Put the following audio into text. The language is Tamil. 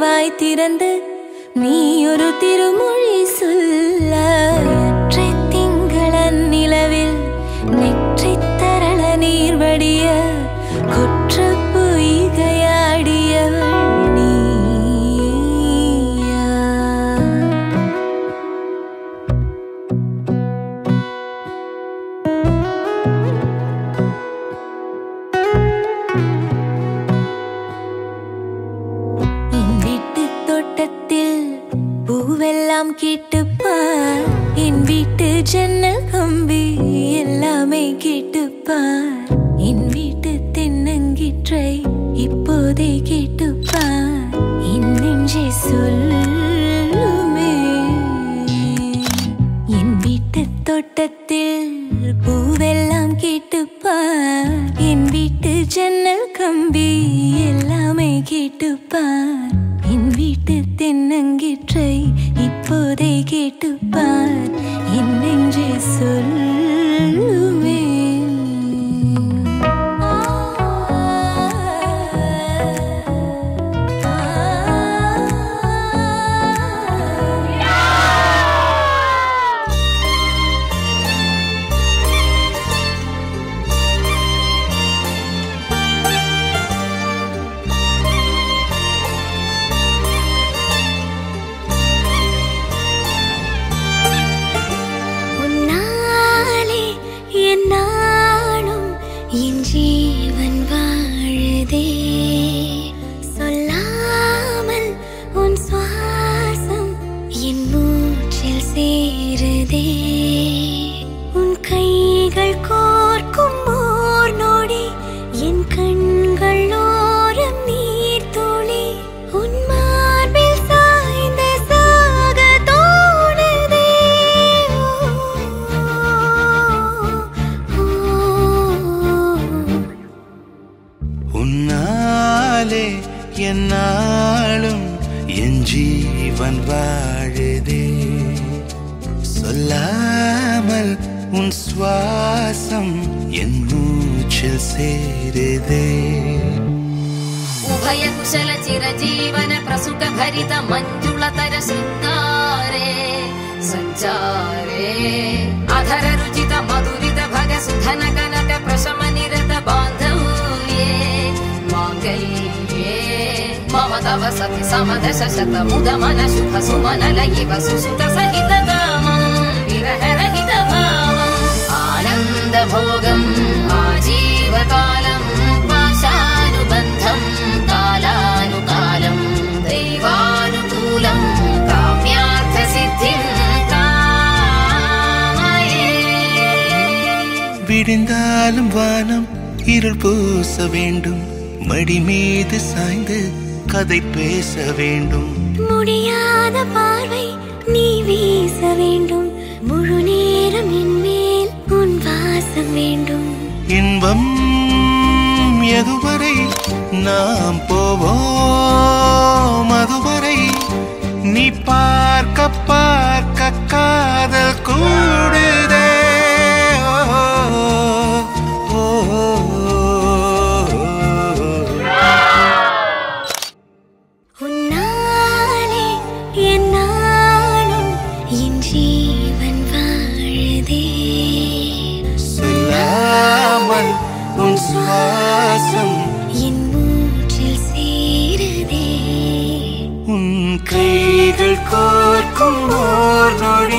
வாய் திறந்து நீ ஒரு திருமொழி சொல்ல அற்றை திங்களன் நிலவில் நெற்றி தரள நீர் வடிய குற்ற பொய்கையாடியவள் நீயா என் வீட்டு தோட்டத்தில் பூவெல்லாம் கேட்டுப்பார் என் வீட்டு ஜன்னல் கம்பி எல்லாமே கேட்டுப்பார் என் வீட்டு தென்னங்கிற்றை இப்போதே கேட்டுப்பார் என் நெஞ்சே சொல்லுமே என் வீட்டு தோட்டத்தில் பூவெல்லாம் கேட்டுப்பார் என் வீட்டு ஜன்னல் கம்பி எல்லாமே கேட்டுப்பார் என் வீட்டு தென்னங்கிற்றை இப்போதே கேட்டுப்பார் என் நெஞ்சே சொல்லுமே என் ஜீவன் வாழுதே சொல்லாமல் உன் சுவாசம் என் மூச்சில் சேருதே உன் கைகள் கோர்க்கும் ஓர் நொடி என் கண்கள் ஓரம் நீர் துளி உன் மார்பில் சாய்ந்த சாக தோணுதே உன்னாலே என்னாலும் என் ஜீவன் வாழுதே சொல்லாமல் உன் சுவாசம் என் மூச்சில் சேருதே उभय कुशल चिरजीवन प्रसुख भरित मंजुलतर शृंगारे संचारे अधर रुचित मधुरित भग सुधन कनक प्रशम निरत बांधव्ये मांगल्ये मम तव सति समदश शत मुद मन शुभ सुमन लयिव सुसुत सहित कामं विरह रहित भावं आनंद भोगं आजीवकालं पाशानुबन्धं कालानुकालं दैवानुकूलं काम्यार्थ सिद्धिं कामये விடிந்தாலும் வானம் இருள் பூச வேண்டும் மடி மீது சாய்ந்து கதை பேச வேண்டும் முடியாத பார்வை நீ வீச வேண்டும் முழு நேரம் என் மேல் உன் வாசம் வேண்டும் இன்பம் எதுவரை நாம் போவோம் அதுவரை நீ பார்க்க பார்க்க காதல் கூடுதே உன்னாலே என்னாலும் என் ஜீவன் வாழுதே சொல்லாமல் உன் சுவாசம் என் மூச்சில் சேருதே உன் கைகள் கோர்க்கும் ஓர் நொடி